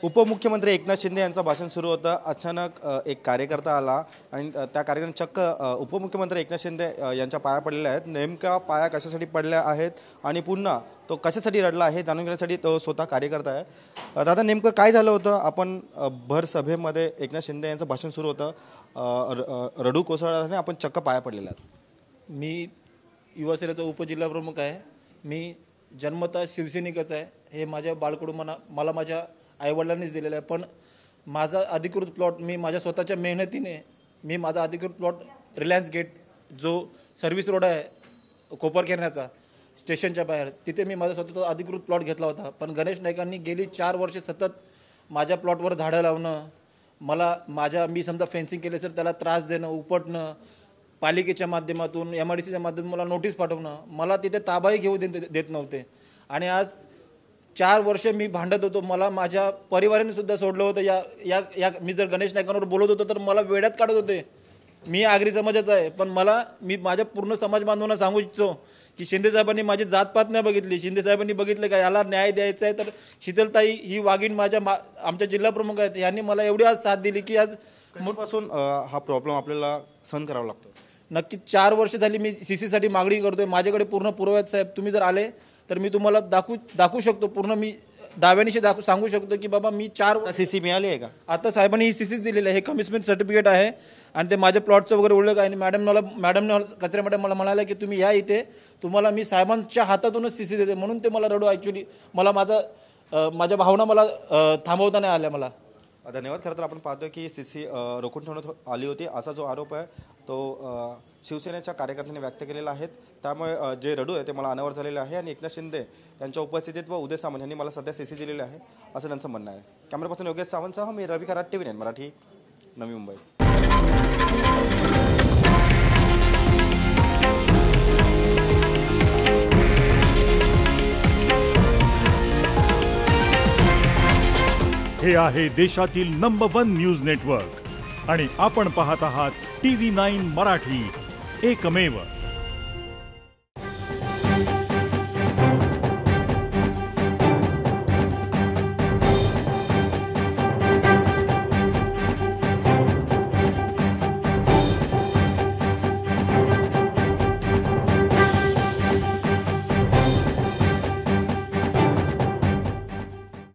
उपमुख्यमंत्री एकनाथ शिंदे यांचं भाषण सुरू होतं. अचानक एक कार्यकर्ता आला आणि त्या कार्यकर्त्याने चक्क उपमुख्यमंत्री एकनाथ शिंदे यांच्या पाया पडलेल्या आहेत. नेमका पाया कशासाठी पडल्या आहेत आणि पुन्हा तो कशासाठी रडला आहे जाणून घेण्यासाठी तो स्वतः कार्यकर्ता आहे. दादा, नेमकं काय झालं होतं? आपण भर सभेमध्ये एकनाथ शिंदे यांचं भाषण सुरू होतं, रडू कोसळल्याने आपण चक्क पाया पडलेल्या आहेत. मी युवासेनेचा उपजिल्हाप्रमुख आहे. मी जन्मतः शिवसैनिकच आहे. हे माझ्या बाळकडून मला माझ्या आईवडिलांनीच दिलेलं आहे. पण माझा अधिकृत प्लॉट मी माझ्या स्वतःच्या मेहनतीने माझा अधिकृत प्लॉट रिलायन्स गेट जो सर्व्हिस रोड आहे कोपरखेरण्याचा स्टेशनच्या बाहेर, तिथे मी माझा स्वतःचा अधिकृत प्लॉट घेतला होता. पण गणेश नाईकांनी गेली 4 वर्षे सतत माझ्या प्लॉटवर झाडं लावणं, मी समजा फेन्सिंग केले तर त्याला त्रास देणं, उपटणं, पालिकेच्या माध्यमातून MIDCच्या माध्यमातून मला नोटीस पाठवणं, मला तिथे ताबाही घेऊ देत नव्हते. आणि आज 4 वर्ष मी भांडत होतो. मला माझ्या परिवाराने सुद्धा सोडलं होतं. मी जर गणेश नाईकांवर बोलत होतो तर मला वेड्यात काढत होते. मी आगरी समाजाचा आहे, पण मी माझ्या पूर्ण समाज बांधवांना सांगू इच्छितो की शिंदे साहेबांनी माझी जातपात नाही बघितली. शिंदे साहेबांनी बघितलं का याला न्याय द्यायचा आहे तर शीतलताई ही वाघीण आमच्या जिल्हा प्रमुख आहेत, यांनी मला एवढी आज साथ दिली की आज मोठपासून हा प्रॉब्लेम आपल्याला सहन करावा लागतो. नक्की 4 वर्ष झाली मी CC साठी मागणी करतोय. माझ्याकडे पूर्ण पुरावे आहेत साहेब. तुम्ही जर आले तर मी तुम्हाला दाखवू शकतो. पूर्ण मी दाव्यानिशी सांगू शकतो की बाबा मी 4 CC मिळाली आहे का? आता साहेबांनी ही CC दिलेली आहे. हे कमिटमेंट सर्टिफिकेट आहे आणि ते माझ्या प्लॉटचं वगैरे उल्लेख आहे. आणि मॅडमने कचरे मॅडम मला म्हणाले की तुम्ही या इथे, तुम्हाला मी साहेबांच्या हातातूनच CC देते. म्हणून ते मला रडू ॲक्च्युली मला माझ्या भावना मला थांबवता नाही आल्या मला. धन्यवाद. खरं तर आपण पाहतोय की CC रोखून ठेवण्यात आली होती असा जो आरोप आहे तो शिवसेनेच्या कार्यकर्त्यांनी व्यक्त केलेला आहे. त्यामुळे जे रडू आहे ते मला अनावर झालेले आहे आणि एकनाथ शिंदे यांच्या उपस्थितीत व उदय सामंत यांनी मला सध्या CC दिलेले आहे असं त्यांचं म्हणणं आहे. कॅमेरापासून योगेश सावंतसह मी रवी कराड, TV9 मराठी, नवी मुंबई. हे आहे देशातील नंबर 1 न्यूज नेटवर्क आणि आपण पाहत आहात TV9 मराठी, एकमेव.